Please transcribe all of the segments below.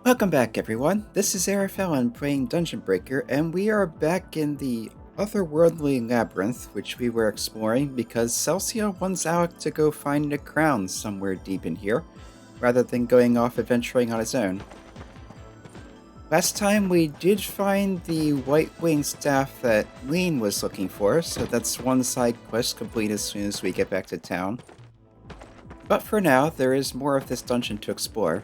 Welcome back, everyone. This is Arafel playing Dungeon Breaker, and we are back in the Otherworld Labyrinth, which we were exploring because Celsia wants Alec to go find a crown somewhere deep in here, rather than going off adventuring on his own. Last time we did find the white winged staff that Leen was looking for, so that's one side quest complete as soon as we get back to town. But for now, there is more of this dungeon to explore.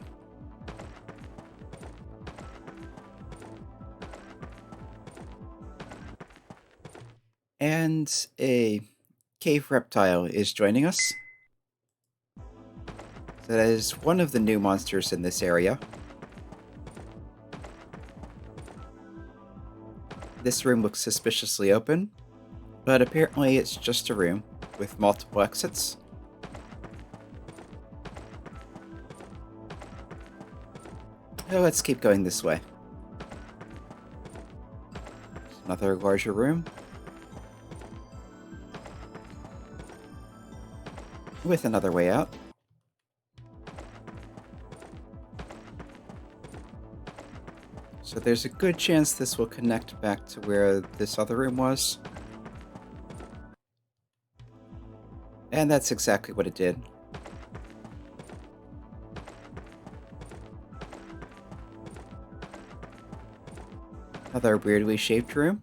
And a cave reptile is joining us. So that is one of the new monsters in this area. This room looks suspiciously open, but apparently it's just a room with multiple exits. So let's keep going this way. Another larger room with another way out. So there's a good chance this will connect back to where this other room was. And that's exactly what it did. Another weirdly shaped room.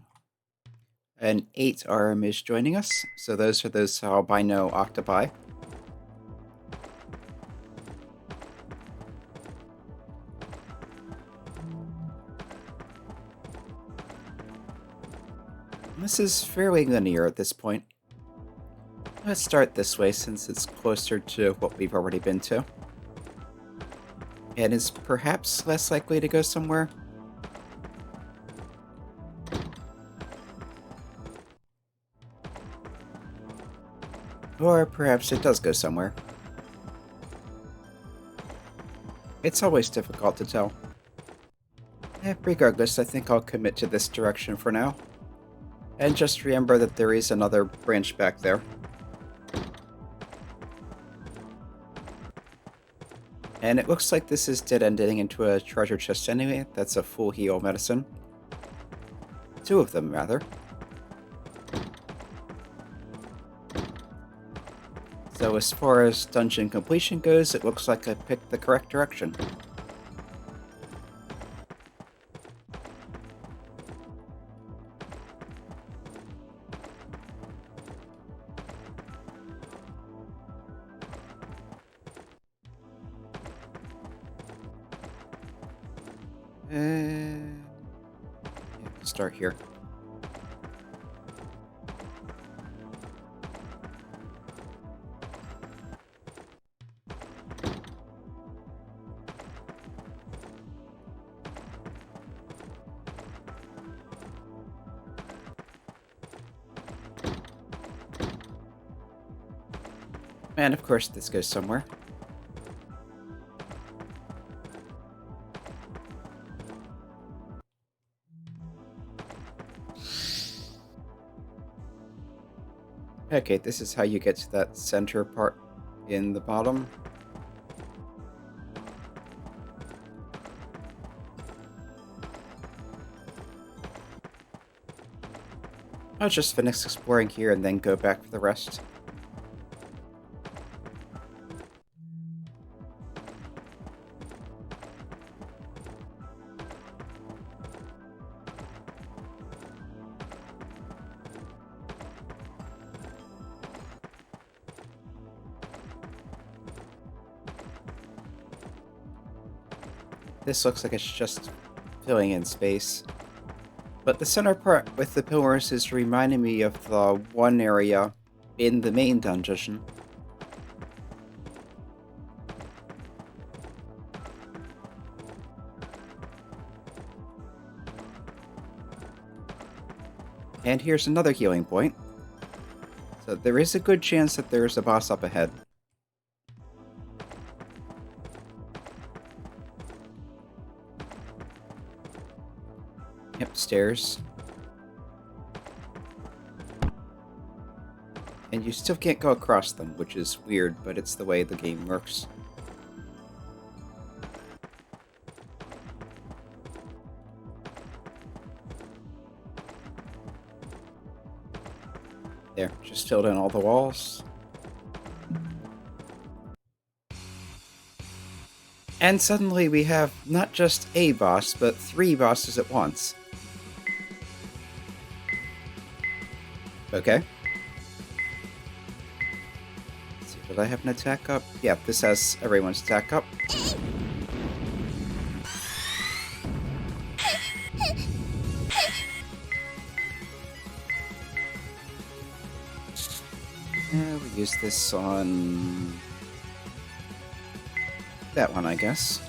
An 8 arm is joining us, so those are those albino octopi. This is fairly linear at this point. Let's start this way since it's closer to what we've already been to. And is perhaps less likely to go somewhere. Or perhaps it does go somewhere. It's always difficult to tell. Regardless, I think I'll commit to this direction for now. And just remember that there is another branch back there. And it looks like this is dead-ending into a treasure chest anyway. That's a full heal medicine. 2 of them, rather. So as far as dungeon completion goes, it looks like I picked the correct direction. Start here. And of course this goes somewhere. Okay, this is how you get to that center part in the bottom. I'll just finish exploring here and then go back for the rest. This looks like it's just filling in space. But the center part with the pillars is reminding me of the one area in the main dungeon. And here's another healing point. So there is a good chance that there's a boss up ahead. Yep, stairs. And you still can't go across them, which is weird, but it's the way the game works. There, just filled in all the walls. And suddenly we have not just a boss, but 3 bosses at once. Okay. Let's see, did I have an attack up? Yeah, this has everyone's attack up. We use this on that one, I guess.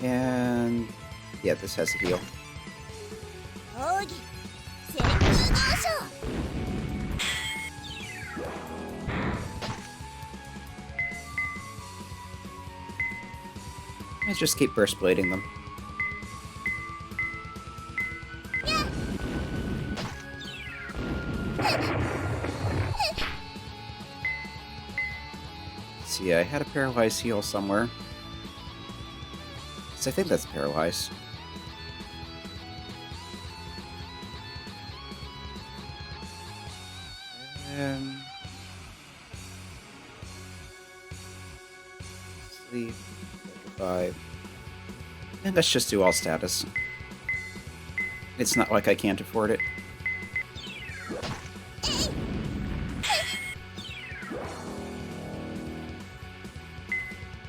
And yeah, this has a heal. Let's just keep burst blading them. See, I had a paralyzed heal somewhere. So I think that's paralyzed. Sleep, 5. And let's just do all status. It's not like I can't afford it.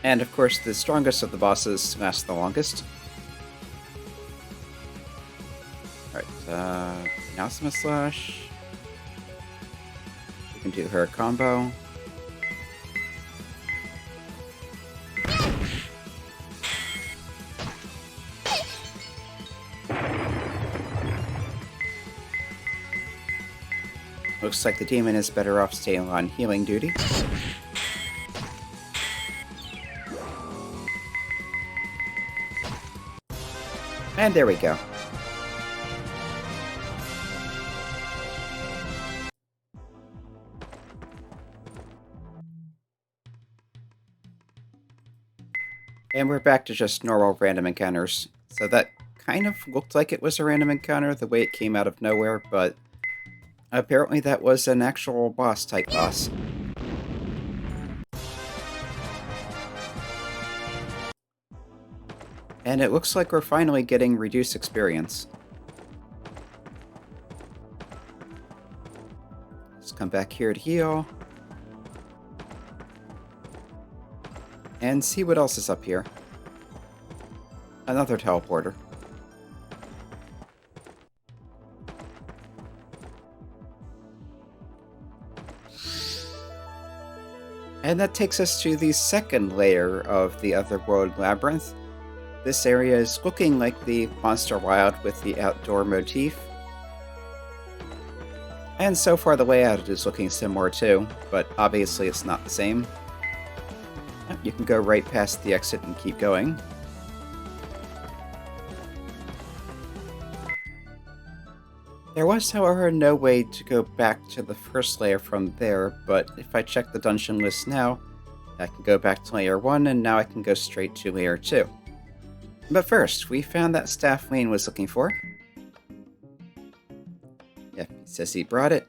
And of course, the strongest of the bosses lasts the longest. Alright, Nausma Slash. We can do her combo. Looks like the demon is better off staying on healing duty. And there we go. And we're back to just normal random encounters. So that kind of looked like it was a random encounter, the way it came out of nowhere, but apparently that was an actual boss-type boss. And it looks like we're finally getting reduced experience. Let's come back here to heal. And see what else is up here. Another teleporter. And that takes us to the second layer of the Otherworld Labyrinth. This area is looking like the Monster Wild with the outdoor motif. And so far the layout is looking similar too, but obviously it's not the same. You can go right past the exit and keep going. There was, however, no way to go back to the first layer from there, but if I check the dungeon list now, I can go back to layer 1, and now I can go straight to layer 2. But first, we found that staff Leen was looking for. Yeah, he says he brought it.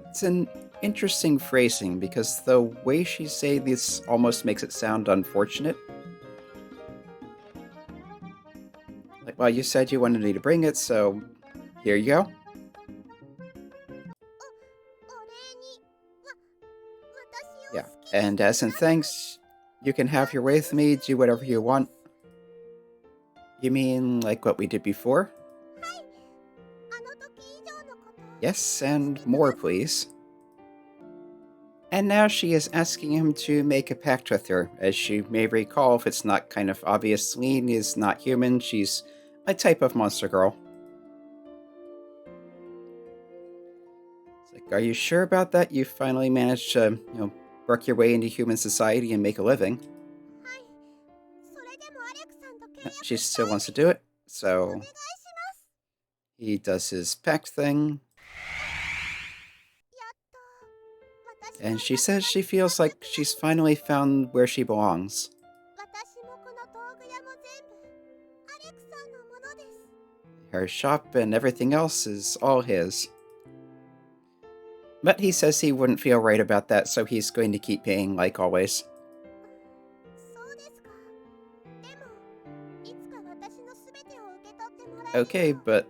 It's an interesting phrasing, because the way she say this almost makes it sound unfortunate. Like, well, you said you wanted me to bring it, so here you go. Yeah, and as in thanks, you can have your way with me, do whatever you want. You mean like what we did before? Yes, and more, please. And now she is asking him to make a pact with her. As you may recall, if it's not kind of obvious, Leen is not human, she's a type of monster girl. It's like, are you sure about that? You finally managed to, work your way into human society and make a living. She still wants to do it, so he does his pact thing. And she says she feels like she's finally found where she belongs. Her shop and everything else is all his. But he says he wouldn't feel right about that, so he's going to keep paying like always. Okay, but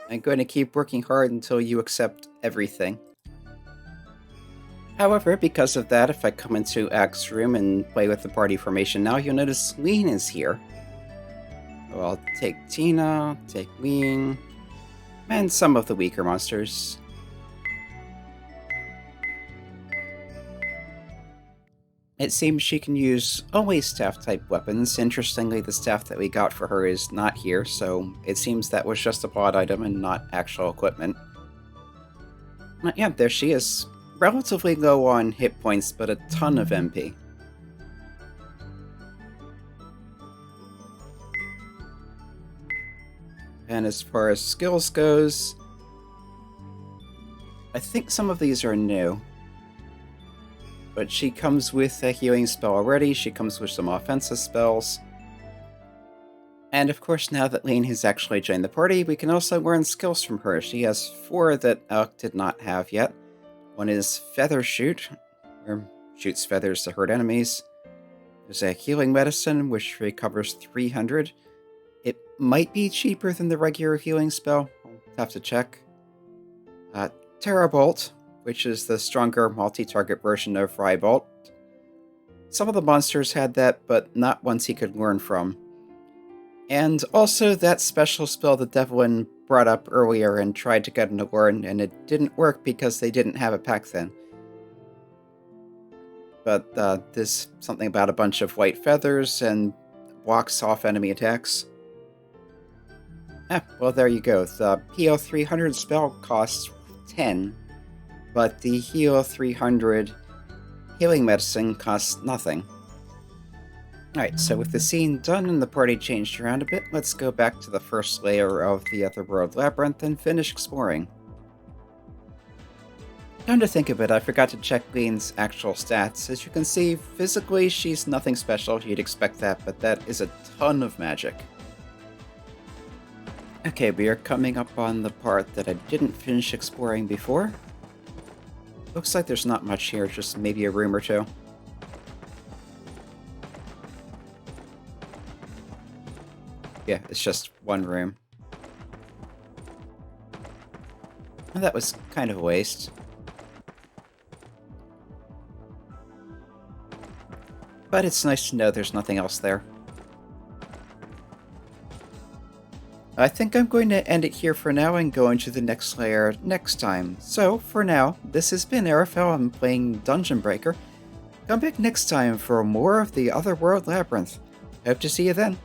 I'm going to keep working hard until you accept everything. However, because of that, if I come into Ac's room and play with the party formation now, you'll notice Leen is here. So I'll take Tina, take Leen, and some of the weaker monsters. It seems she can use only staff-type weapons. Interestingly, the staff that we got for her is not here, so it seems that was just a plot item and not actual equipment. But yeah, there she is. Relatively low on hit points, but a ton of MP. And as far as skills goes, I think some of these are new. But she comes with a healing spell already, she comes with some offensive spells. And of course, now that Leen has actually joined the party, we can also learn skills from her. She has 4 that Alec did not have yet. One is Feather Shoot, or shoots feathers to hurt enemies. There's a healing medicine, which recovers 300. It might be cheaper than the regular healing spell. I'll have to check. Terrorbolt, which is the stronger multi-target version of Rybolt. Some of the monsters had that, but not ones he could learn from. And also that special spell that Devlin brought up earlier and tried to get him to learn, and it didn't work because they didn't have it back then. But there's something about a bunch of white feathers and blocks off enemy attacks. Well, there you go. The Heal 300 spell costs 10, but the Heal 300 healing medicine costs nothing. Alright, so with the scene done and the party changed around a bit, let's go back to the first layer of the Otherworld Labyrinth and finish exploring. Come to think of it, I forgot to check Leen's actual stats. As you can see, physically she's nothing special, you'd expect that, but that is a ton of magic. Okay, we are coming up on the part that I didn't finish exploring before. Looks like there's not much here, just maybe a room or two. Yeah, it's just one room. Well, that was kind of a waste. But it's nice to know there's nothing else there. I think I'm going to end it here for now and go into the next layer next time. So, for now, this has been Arafel. I'm playing Dungeon Breaker. Come back next time for more of the Otherworld Labyrinth. Hope to see you then.